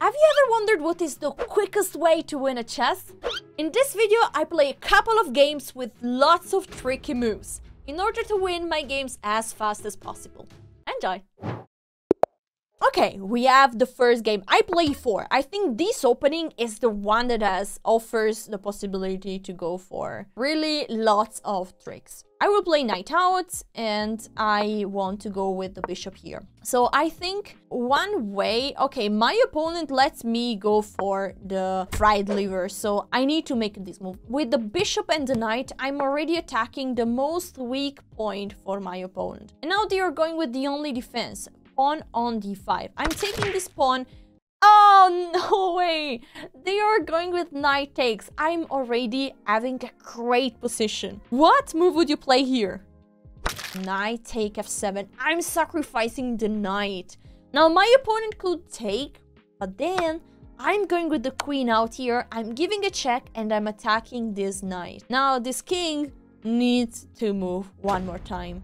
Have you ever wondered what is the quickest way to win a chess? In this video, I play a couple of games with lots of tricky moves in order to win my games as fast as possible. Enjoy! Okay, we have the first game. I play 4. I think this opening is the one that offers the possibility to go for really lots of tricks. I will play knight out and I want to go with the bishop here. So I think one way... Okay, my opponent lets me go for the fried liver, so I need to make this move. With the bishop and the knight, I'm already attacking the most weak point for my opponent. And now they are going with the only defense. Pawn on d5. I'm taking this pawn. Oh, no way. They are going with knight takes. I'm already having a great position. What move would you play here? Knight take f7. I'm sacrificing the knight. Now, my opponent could take, but then I'm going with the queen out here. I'm giving a check and I'm attacking this knight. Now, this king needs to move one more time.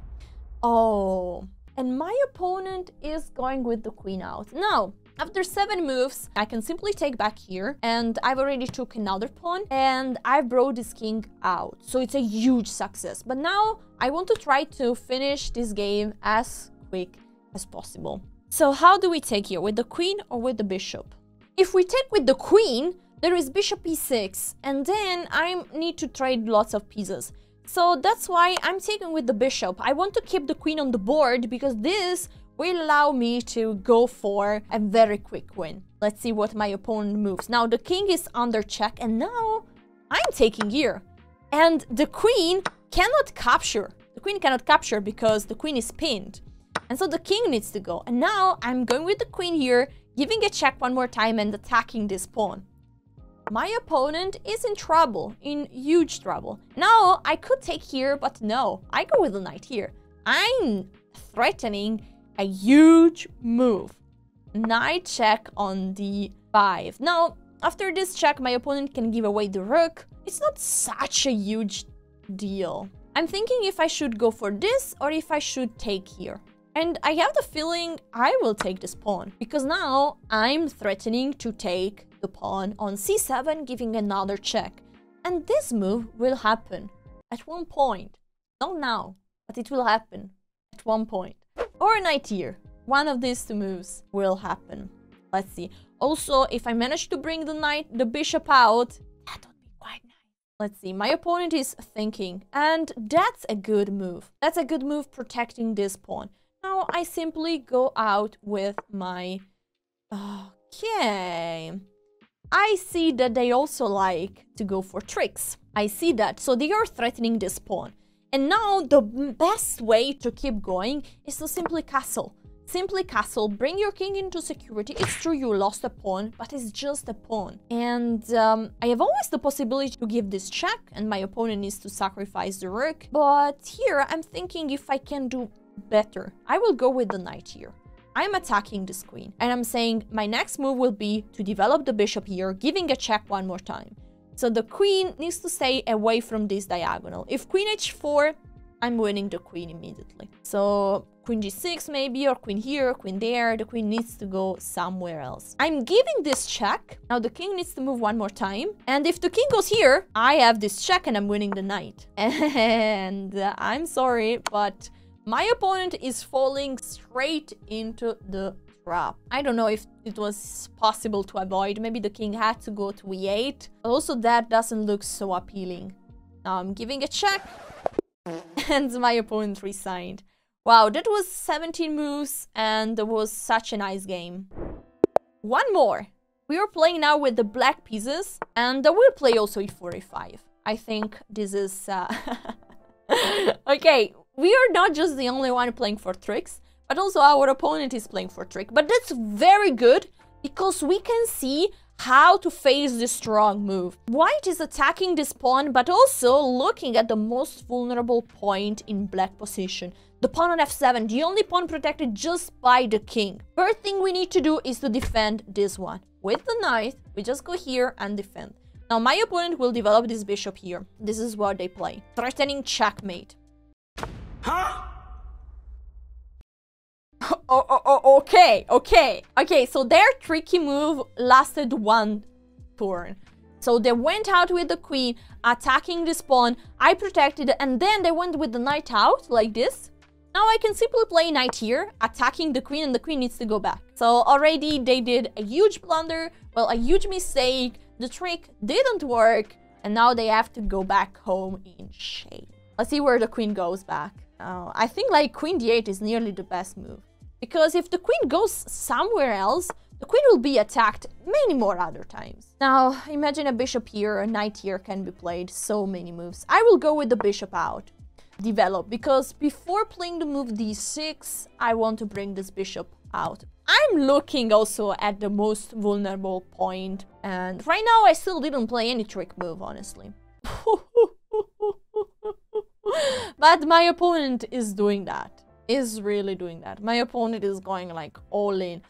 Oh... And my opponent is going with the queen out. Now, after 7 moves, I can simply take back here. And I've already took another pawn. And I brought this king out. So it's a huge success. But now, I want to try to finish this game as quick as possible. So how do we take here? With the queen or with the bishop? If we take with the queen, there is bishop e6. And then I need to trade lots of pieces. So that's why I'm taking with the bishop. I want to keep the queen on the board because this will allow me to go for a very quick win. Let's see what my opponent moves. Now the king is under check and now I'm taking here. And the queen cannot capture. The queen cannot capture because the queen is pinned. And so the king needs to go. And now I'm going with the queen here, giving a check one more time and attacking this pawn. My opponent is in trouble, in huge trouble. Now, I could take here, but no. I go with the knight here. I'm threatening a huge move. Knight check on d5. Now, after this check, my opponent can give away the rook. It's not such a huge deal. I'm thinking if I should go for this or if I should take here. And I have the feeling I will take this pawn. Because now, I'm threatening to take the pawn on c7, giving another check. And this move will happen at one point. Not now, but it will happen at one point. Or knight here. One of these 2 moves will happen. Let's see. Also, if I manage to bring the bishop out, that would be quite nice. Let's see. My opponent is thinking, and that's a good move. That's a good move protecting this pawn. Now I simply go out with my... Okay... I see that they also like to go for tricks. I see that. So they are threatening this pawn. And now the best way to keep going is to simply castle. Simply castle, bring your king into security. It's true you lost a pawn, but it's just a pawn. And I have always the possibility to give this check, and my opponent needs to sacrifice the rook. But here I'm thinking if I can do better. I will go with the knight here. I'm attacking this queen and I'm saying my next move will be to develop the bishop here, giving a check one more time. So the queen needs to stay away from this diagonal. If queen h4, I'm winning the queen immediately. So queen g6 maybe, or queen here, queen there. The queen needs to go somewhere else. I'm giving this check. Now the king needs to move one more time. And if the king goes here, I have this check and I'm winning the knight. And I'm sorry, but... my opponent is falling straight into the trap. I don't know if it was possible to avoid. Maybe the king had to go to e8. Also, that doesn't look so appealing. Now I'm giving a check. And my opponent resigned. Wow, that was 17 moves and that was such a nice game. One more. We are playing now with the black pieces. And we'll play also e4, e5. I think this is... Okay. We are not just the only one playing for tricks, but also our opponent is playing for trick. But that's very good because we can see how to face this strong move. White is attacking this pawn, but also looking at the most vulnerable point in black position. The pawn on f7, the only pawn protected just by the king. First thing we need to do is to defend this one. With the knight, we just go here and defend. Now my opponent will develop this bishop here. This is what they play. Threatening checkmate. Huh? Okay, so their tricky move lasted one turn. So they went out with the queen, attacking this pawn. I protected it, and then they went with the knight out, like this. Now I can simply play knight here, attacking the queen, and the queen needs to go back. So already they did a huge blunder, well, a huge mistake. The trick didn't work, and now they have to go back home in shame. Let's see where the queen goes back. I think like queen d8 is nearly the best move. Because if the queen goes somewhere else, the queen will be attacked many more other times. Now, imagine a bishop here, a knight here can be played. So many moves. I will go with the bishop out. Develop. Because before playing the move d6, I want to bring this bishop out. I'm looking also at the most vulnerable point. And right now, I still didn't play any trick move, honestly. But my opponent is doing that. Is really doing that. My opponent is going like all in.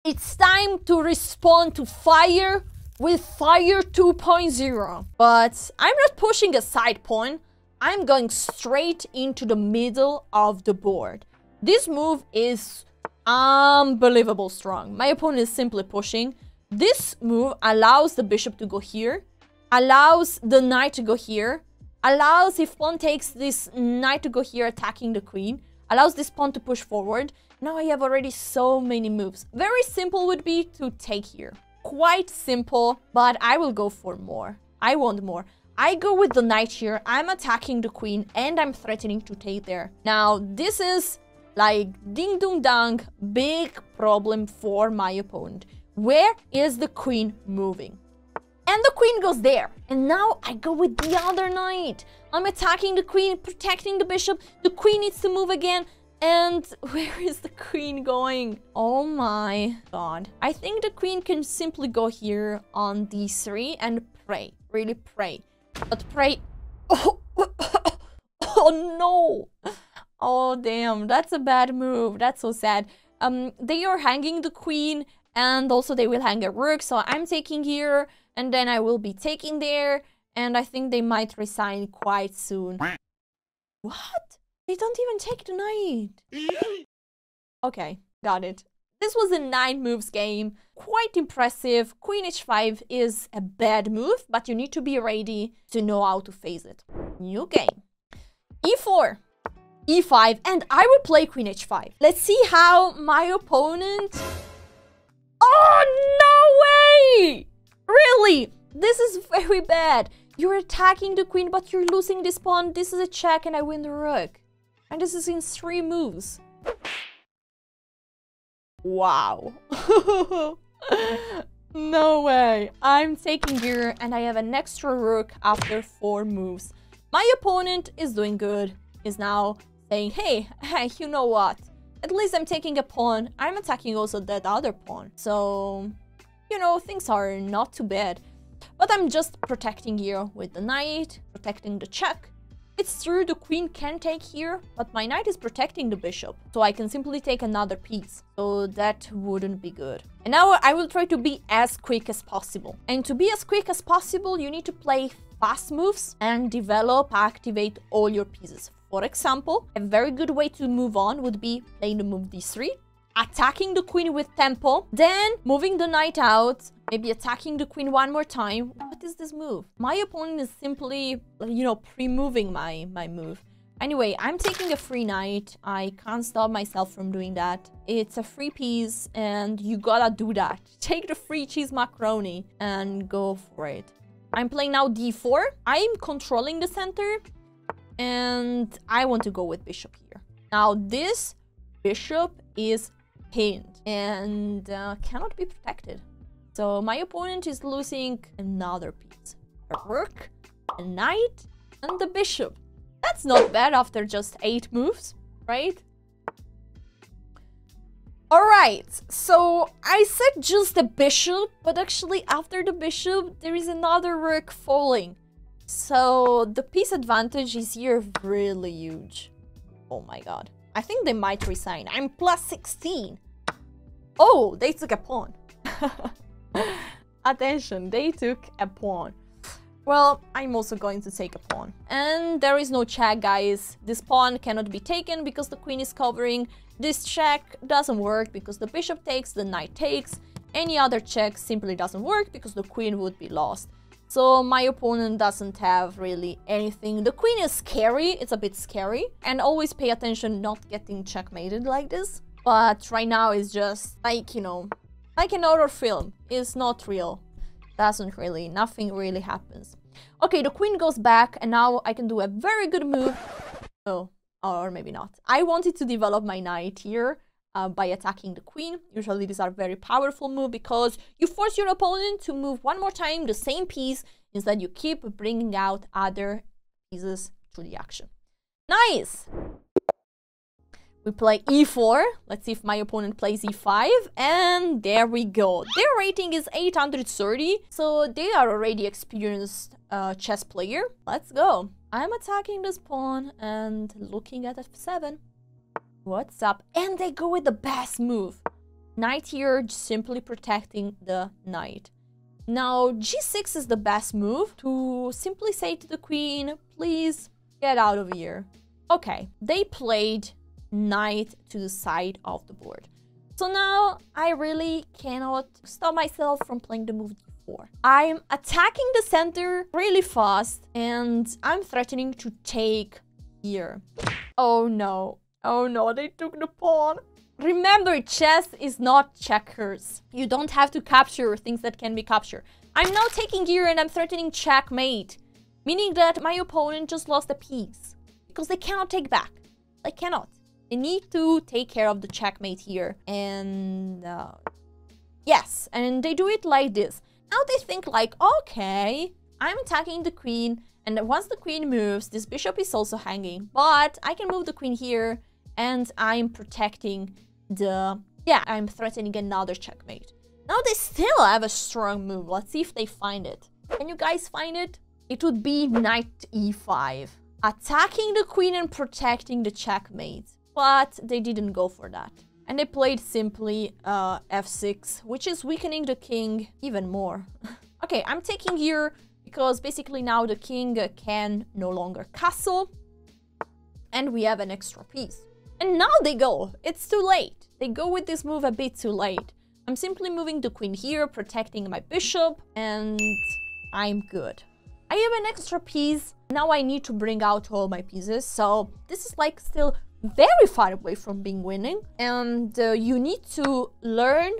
It's time to respond to fire with fire 2.0. But I'm not pushing a side pawn. I'm going straight into the middle of the board. This move is unbelievable strong. My opponent is simply pushing. This move allows the bishop to go here, allows the knight to go here, allows if pawn takes this knight to go here attacking the queen, allows this pawn to push forward. Now I have already so many moves. Very simple would be to take here. Quite simple, but I will go for more. I want more. I go with the knight here. I'm attacking the queen and I'm threatening to take there. Now this is like ding dong dong, big problem for my opponent. Where is the queen moving? And the queen goes there. And now I go with the other knight. I'm attacking the queen, protecting the bishop. The queen needs to move again. And where is the queen going? Oh my god. I think the queen can simply go here on d3 and pray. Really pray. But pray... Oh, oh no. Oh damn, that's a bad move. That's so sad. They are hanging the queen and also they will hang a rook. So I'm taking here. And then I will be taking there, and I think they might resign quite soon. What? They don't even take the knight. Okay, got it. This was a 9 moves game. Quite impressive. Queen h5 is a bad move, but you need to be ready to know how to face it. New game. e4, e5, and I will play queen h5. Let's see how my opponent... Oh, no way! Really? This is very bad. You're attacking the queen, but you're losing this pawn. This is a check and I win the rook. And this is in 3 moves. Wow. No way. I'm taking here and I have an extra rook after 4 moves. My opponent is doing good. Is now saying, hey, you know what? At least I'm taking a pawn. I'm attacking also that other pawn. So... you know, things are not too bad. But I'm just protecting here with the knight, protecting the check. It's true the queen can take here, but my knight is protecting the bishop. So I can simply take another piece. So that wouldn't be good. And now I will try to be as quick as possible. And to be as quick as possible, you need to play fast moves and develop, activate all your pieces. For example, a very good way to move on would be playing the move d3. Attacking the queen with tempo, then moving the knight out, maybe attacking the queen one more time. What is this move? My opponent is simply, you know, pre-moving my move. Anyway, I'm taking a free knight. I can't stop myself from doing that. It's a free piece and you gotta do that. Take the free cheese macaroni and go for it. I'm playing now d4. I'm controlling the center and I want to go with bishop here. Now this bishop is pinned and cannot be protected. So my opponent is losing another piece. A rook, a knight, and the bishop. That's not bad after just 8 moves, right? Alright, so I said just a bishop, but actually after the bishop there is another rook falling. So the piece advantage is here really huge. Oh my god. I think they might resign. I'm plus 16. Oh, they took a pawn. Attention, they took a pawn. Well, I'm also going to take a pawn. And there is no check, guys. This pawn cannot be taken because the queen is covering. This check doesn't work because the bishop takes, the knight takes. Any other check simply doesn't work because the queen would be lost. So my opponent doesn't have really anything. The queen is scary, it's a bit scary. And always pay attention not getting checkmated like this. But right now it's just like, you know, like an horror film. It's not real. Nothing really happens. Okay, the queen goes back and now I can do a very good move. Oh, or maybe not. I wanted to develop my knight here. By attacking the queen. Usually these are very powerful moves because you force your opponent to move one more time the same piece, instead you keep bringing out other pieces to the action. Nice! We play e4. Let's see if my opponent plays e5, and there we go. Their rating is 830, so they are already experienced chess player. Let's go. I'm attacking this pawn and looking at f7. What's up? And they go with the best move. Knight here, simply protecting the knight. Now, g6 is the best move to simply say to the queen, please get out of here. Okay, they played knight to the side of the board. So now I really cannot stop myself from playing the move d4. I'm attacking the center really fast and I'm threatening to take here. Oh no. Oh no, they took the pawn. Remember, chess is not checkers. You don't have to capture things that can be captured. I'm now taking here and I'm threatening checkmate. Meaning that my opponent just lost a piece. Because they cannot take back. They cannot. They need to take care of the checkmate here. And yes, and they do it like this. Now they think like, okay, I'm attacking the queen. And once the queen moves, this bishop is also hanging. But I can move the queen here. And I'm protecting the... Yeah, I'm threatening another checkmate. Now they still have a strong move. Let's see if they find it. Can you guys find it? It would be knight e5. Attacking the queen and protecting the checkmate. But they didn't go for that. And they played simply f6, which is weakening the king even more. Okay, I'm taking here because basically now the king can no longer castle. And we have an extra piece. And now they go. It's too late. They go with this move a bit too late. I'm simply moving the queen here, protecting my bishop, and I'm good. I have an extra piece. Now I need to bring out all my pieces. So this is like still very far away from being winning. And you need to learn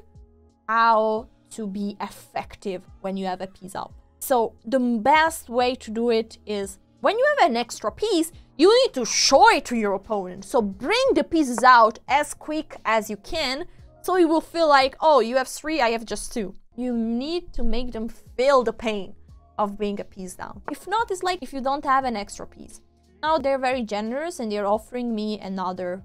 how to be effective when you have a piece up. So the best way to do it is when you have an extra piece, you need to show it to your opponent. So bring the pieces out as quick as you can. So you will feel like, oh, you have 3, I have just 2. You need to make them feel the pain of being a piece down. If not, it's like if you don't have an extra piece. Now they're very generous and they're offering me another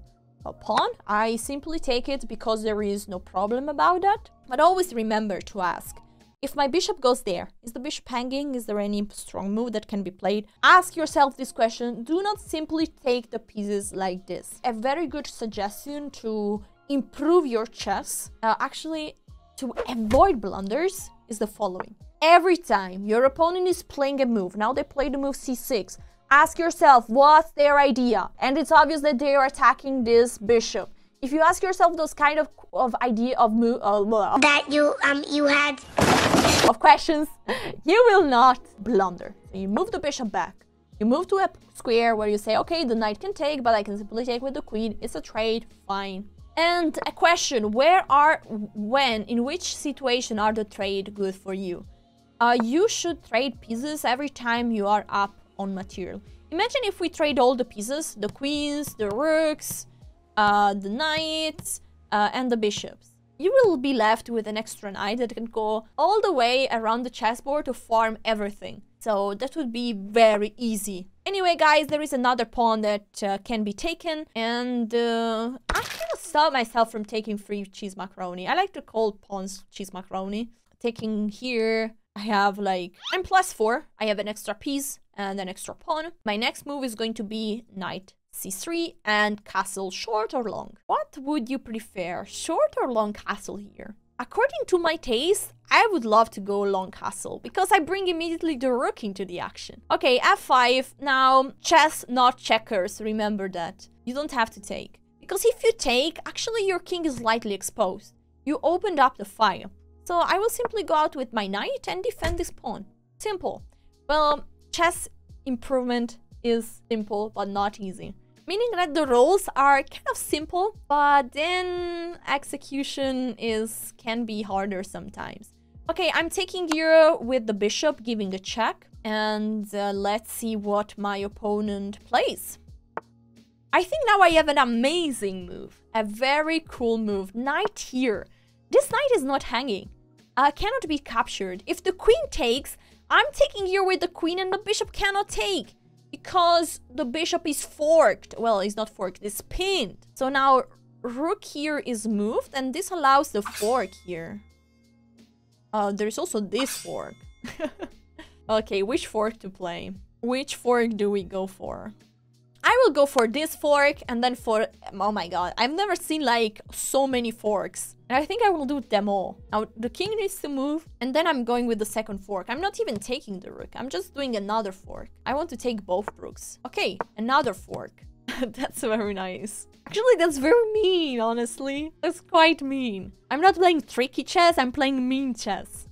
pawn. I simply take it because there is no problem about that. But always remember to ask. If my bishop goes there, is the bishop hanging? Is there any strong move that can be played? Ask yourself this question. Do not simply take the pieces like this. A very good suggestion to improve your chess, actually to avoid blunders, is the following. Every time your opponent is playing a move, now they play the move c6, ask yourself what's their idea. And it's obvious that they are attacking this bishop. If you ask yourself those kind of idea of move that you had of questions, you will not blunder. So you move the bishop back. You move to a square where you say, okay, the knight can take, but I can simply take with the queen. It's a trade, fine. And a question, in which situation are the trade good for you? You should trade pieces every time you are up on material. Imagine if we trade all the pieces, the queens, the rooks, the knights, and the bishops. You will be left with an extra knight that can go all the way around the chessboard to farm everything. So that would be very easy. Anyway, guys, there is another pawn that can be taken. And I cannot stop myself from taking free cheese macaroni. I like to call pawns cheese macaroni. Taking here, I have like... I'm +4. I have an extra piece and an extra pawn. My next move is going to be knight c3 and castle, short or long. What would you prefer, short or long castle here? According to my taste, I would love to go long castle because I bring immediately the rook into the action. Okay, f5. Now, chess, not checkers. Remember that. You don't have to take. Because if you take, actually your king is slightly exposed. You opened up the file. So I will simply go out with my knight and defend this pawn. Simple. Well, chess improvement is simple, but not easy. Meaning that the roles are kind of simple, but then execution can be harder sometimes. Okay, I'm taking here with the bishop, giving a check. And let's see what my opponent plays. I think now I have an amazing move. A very cool move. Knight here. This knight is not hanging. Cannot be captured. If the queen takes, I'm taking here with the queen and the bishop cannot take. Because the bishop is forked. Well, it's not forked, it's pinned. So now rook here is moved and this allows the fork here. There's also this fork. Okay, which fork to play? Which fork do we go for? I will go for this fork and then for... Oh my god, I've never seen like so many forks. And I think I will do them all. Now, the king needs to move and then I'm going with the second fork. I'm not even taking the rook. I'm just doing another fork. I want to take both rooks. Okay, another fork. That's very nice. Actually, that's very mean, honestly. That's quite mean. I'm not playing tricky chess, I'm playing mean chess.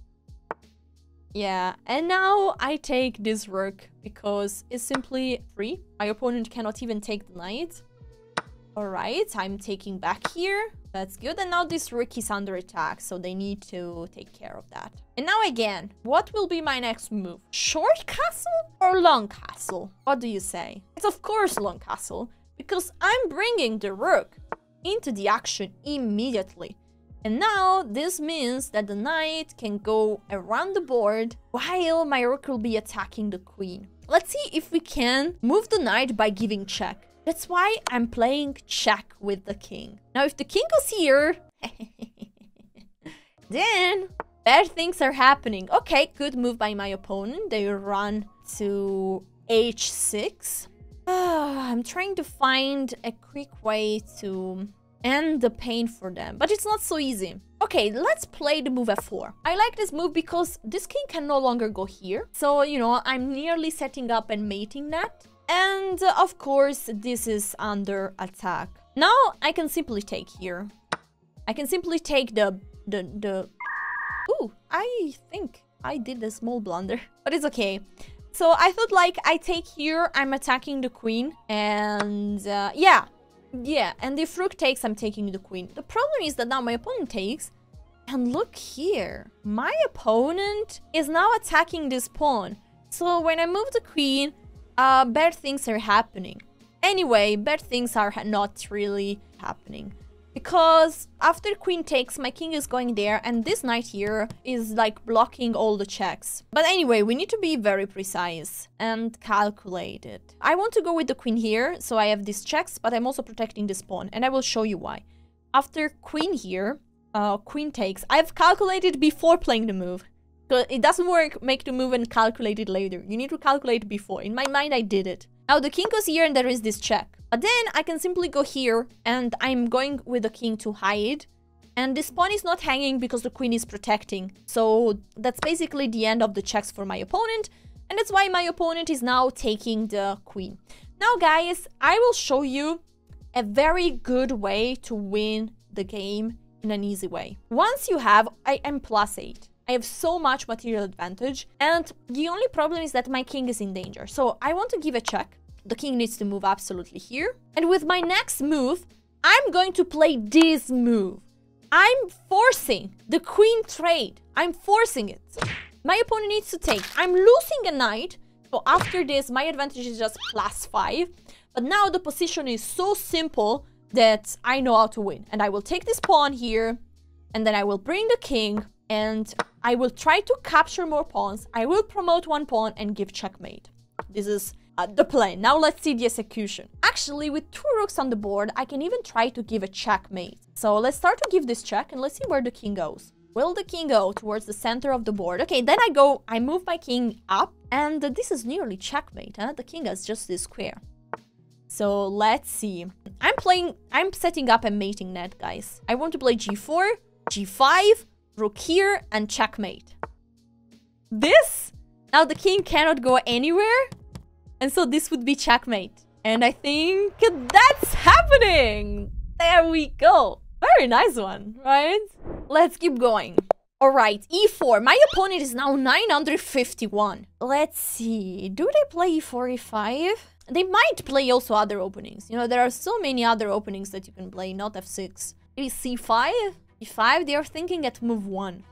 Yeah, and now I take this rook because it's simply free. My opponent cannot even take the knight. Alright, I'm taking back here. That's good. And now this rook is under attack, so they need to take care of that. And now again, what will be my next move? Short castle or long castle? What do you say? It's of course long castle, because I'm bringing the rook into the action immediately. And now this means that the knight can go around the board while my rook will be attacking the queen. Let's see if we can move the knight by giving check. That's why I'm playing check with the king. Now if the king goes here, then bad things are happening. Okay, good move by my opponent. They run to h6. I'm trying to find a quick way to end the pain for them, but it's not so easy. Okay, let's play the move f4. I like this move because this king can no longer go here. So, you know, I'm nearly setting up a mating net. And of course, this is under attack. Now I can simply take here. I can simply take the... Ooh, I think I did a small blunder, but it's okay. So I thought like I take here, I'm attacking the queen, and yeah, and if rook takes, I'm taking the queen. The problem is that now my opponent takes, and look here, my opponent is now attacking this pawn. So when I move the queen, bad things are happening. Anyway, bad things are not really happening. Because after queen takes, my king is going there, and this knight here is like blocking all the checks. But anyway, we need to be very precise and calculated. I want to go with the queen here, so I have these checks, but I'm also protecting this pawn, and I will show you why. After queen here, queen takes, I've calculated before playing the move. It doesn't work, make the move and calculate it later. You need to calculate before. In my mind, I did it. Now the king goes here and there is this check. But then I can simply go here and I'm going with the king to hide. And this pawn is not hanging because the queen is protecting. So that's basically the end of the checks for my opponent. And that's why my opponent is now taking the queen. Now guys, I will show you a very good way to win the game in an easy way. Once you have, I am +8. I have so much material advantage, and the only problem is that my king is in danger. So I want to give a check. The king needs to move absolutely here. And with my next move, I'm going to play this move. I'm forcing the queen trade. I'm forcing it. My opponent needs to take. I'm losing a knight. So after this, my advantage is just +5. But now the position is so simple that I know how to win. And I will take this pawn here, and then I will bring the king, and I will try to capture more pawns. I will promote one pawn and give checkmate. This is the plan. Now let's see the execution. Actually, with 2 rooks on the board, I can even try to give a checkmate. So let's start to give this check and let's see where the king goes. Will the king go towards the center of the board? Okay, then I move my king up, and this is nearly checkmate, huh? The king has just this square. So let's see. I'm setting up a mating net, guys. I want to play g4, g5, rook here, and checkmate. This? Now the king cannot go anywhere, and so this would be checkmate. And I think that's happening. There we go. Very nice one, right? Let's keep going. All right, e4. My opponent is now 951. Let's see. Do they play e4, e5? They might play also other openings. You know, there are so many other openings that you can play, not f6. Maybe c5? e5, they are thinking at move 1.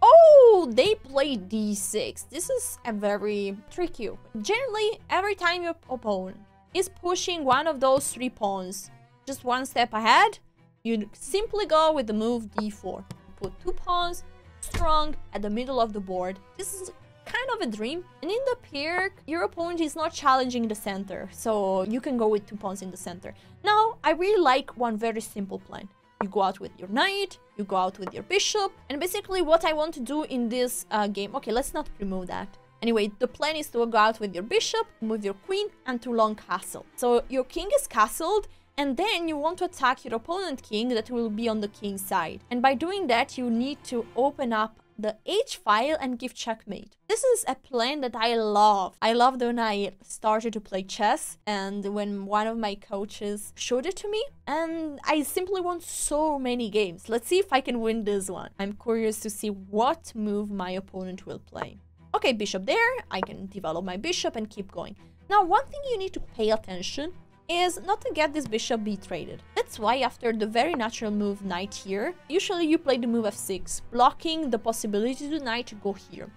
Oh, they play d6. This is a very tricky opening. Generally, every time your opponent is pushing one of those 3 pawns just one step ahead, you simply go with the move d4. Put 2 pawns strong at the middle of the board. This is kind of a dream. And in the Pirc, your opponent is not challenging the center, so you can go with 2 pawns in the center. Now, I really like one very simple plan. You go out with your knight, you go out with your bishop, and basically what I want to do in this game... Okay, let's not remove that. Anyway, the plan is to go out with your bishop, move your queen, and to long castle. So your king is castled, and then you want to attack your opponent king that will be on the king's side. And by doing that, you need to open up the H file and give checkmate. This is a plan that I love. I loved when I started to play chess and when one of my coaches showed it to me, and I simply won so many games. Let's see if I can win this one. I'm curious to see what move my opponent will play. Okay, bishop there. I can develop my bishop and keep going. Now, one thing you need to pay attention is not to get this bishop be traded. That's why after the very natural move knight here, usually you play the move f6, blocking the possibility to knight to go here.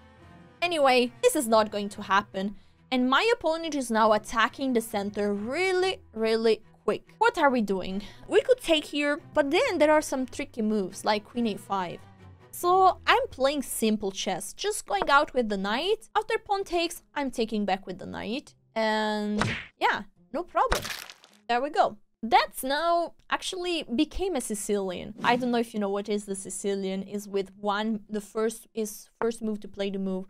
Anyway, this is not going to happen, and my opponent is now attacking the center really quick. What are we doing? We could take here, but then there are some tricky moves like queen a5. So I'm playing simple chess, just going out with the knight. After pawn takes, I'm taking back with the knight, and yeah, no problem. There we go. That's now actually became a Sicilian. I don't know if you know what is the Sicilian. Is with the first move to play the move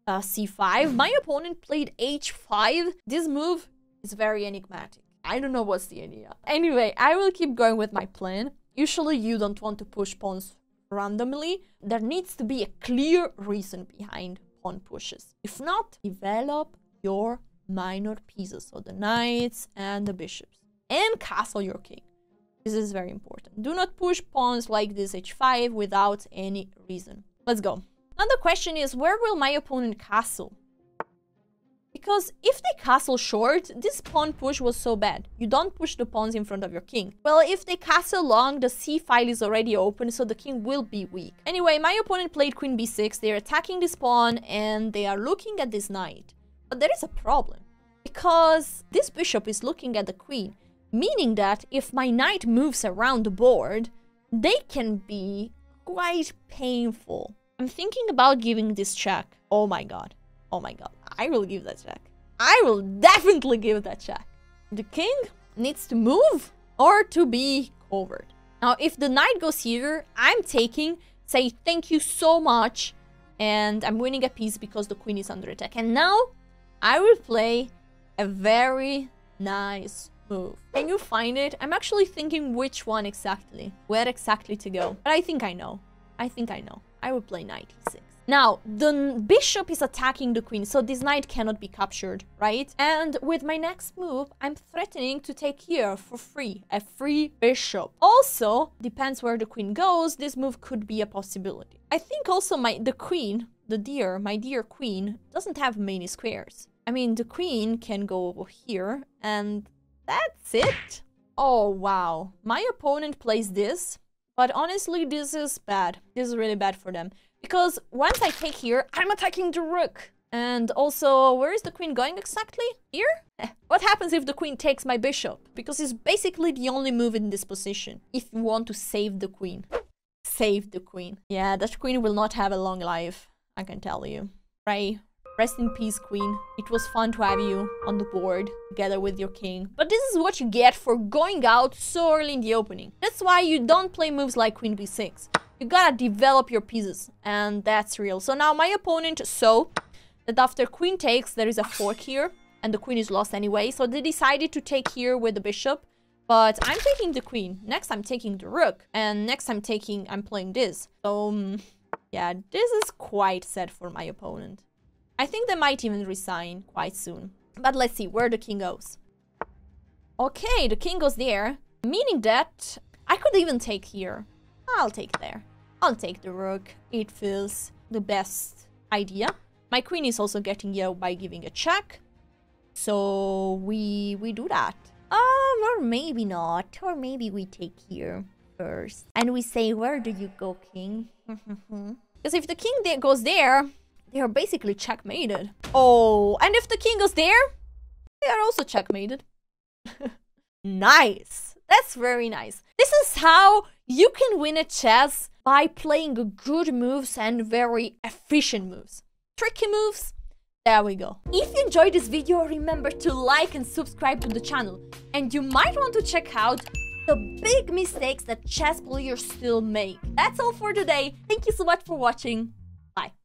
c5. My opponent played h5. This move is very enigmatic. I don't know what's the idea. Anyway, I will keep going with my plan. Usually you don't want to push pawns randomly. There needs to be a clear reason behind pawn pushes. If not, develop your minor pieces, so the knights and the bishops, and castle your king. This is very important. Do not push pawns like this h5 without any reason. Let's go. Now the question is, where will my opponent castle? Because if they castle short, this pawn push was so bad. You don't push the pawns in front of your king. Well, if they castle long, the c file is already open, so the king will be weak. Anyway, my opponent played queen b6. They're attacking this pawn and they are looking at this knight. But there is a problem, because this bishop is looking at the queen, meaning that if my knight moves around the board, they can be quite painful. I'm thinking about giving this check. Oh my god. Oh my god. I will give that check. I will definitely give that check. The king needs to move or to be covered. Now, if the knight goes here, I'm taking, say thank you so much, and I'm winning a piece because the queen is under attack. And now I will play a very nice move. Can you find it? I'm actually thinking which one exactly, where exactly to go. But I think I know. I think I know. I will play knight e6. Now, the bishop is attacking the queen, so this knight cannot be captured, right? And with my next move, I'm threatening to take here for free, a free bishop. Also, depends where the queen goes, this move could be a possibility. I think also my dear queen, doesn't have many squares. I mean, the queen can go over here, and that's it. Oh, wow. My opponent plays this, but honestly, this is bad. This is really bad for them. Because once I take here, I'm attacking the rook. And also, where is the queen going exactly? Here? What happens if the queen takes my bishop? Because it's basically the only move in this position. If you want to save the queen. Save the queen. Yeah, that queen will not have a long life, I can tell you. Right? Rest in peace, queen. It was fun to have you on the board together with your king. But this is what you get for going out so early in the opening. That's why you don't play moves like queen b6. You gotta develop your pieces, and that's real. So now my opponent saw that after queen takes, there is a fork here, and the queen is lost anyway. So they decided to take here with the bishop, but I'm taking the queen. Next, I'm taking the rook, and next I'm playing this. So, yeah, this is quite sad for my opponent. I think they might even resign quite soon. But let's see where the king goes. Okay, the king goes there. Meaning that I could even take here. I'll take there. I'll take the rook. It feels the best idea. My queen is also getting here by giving a check. So we do that. Or maybe not. Or maybe we take here first. And we say, where do you go, king? Because if the king goes there, they are basically checkmated. Oh, and if the king goes there, they are also checkmated. Nice. That's very nice. This is how you can win a chess by playing good moves and very efficient moves. Tricky moves. There we go. If you enjoyed this video, remember to like and subscribe to the channel. And you might want to check out the big mistakes that chess players still make. That's all for today. Thank you so much for watching. Bye.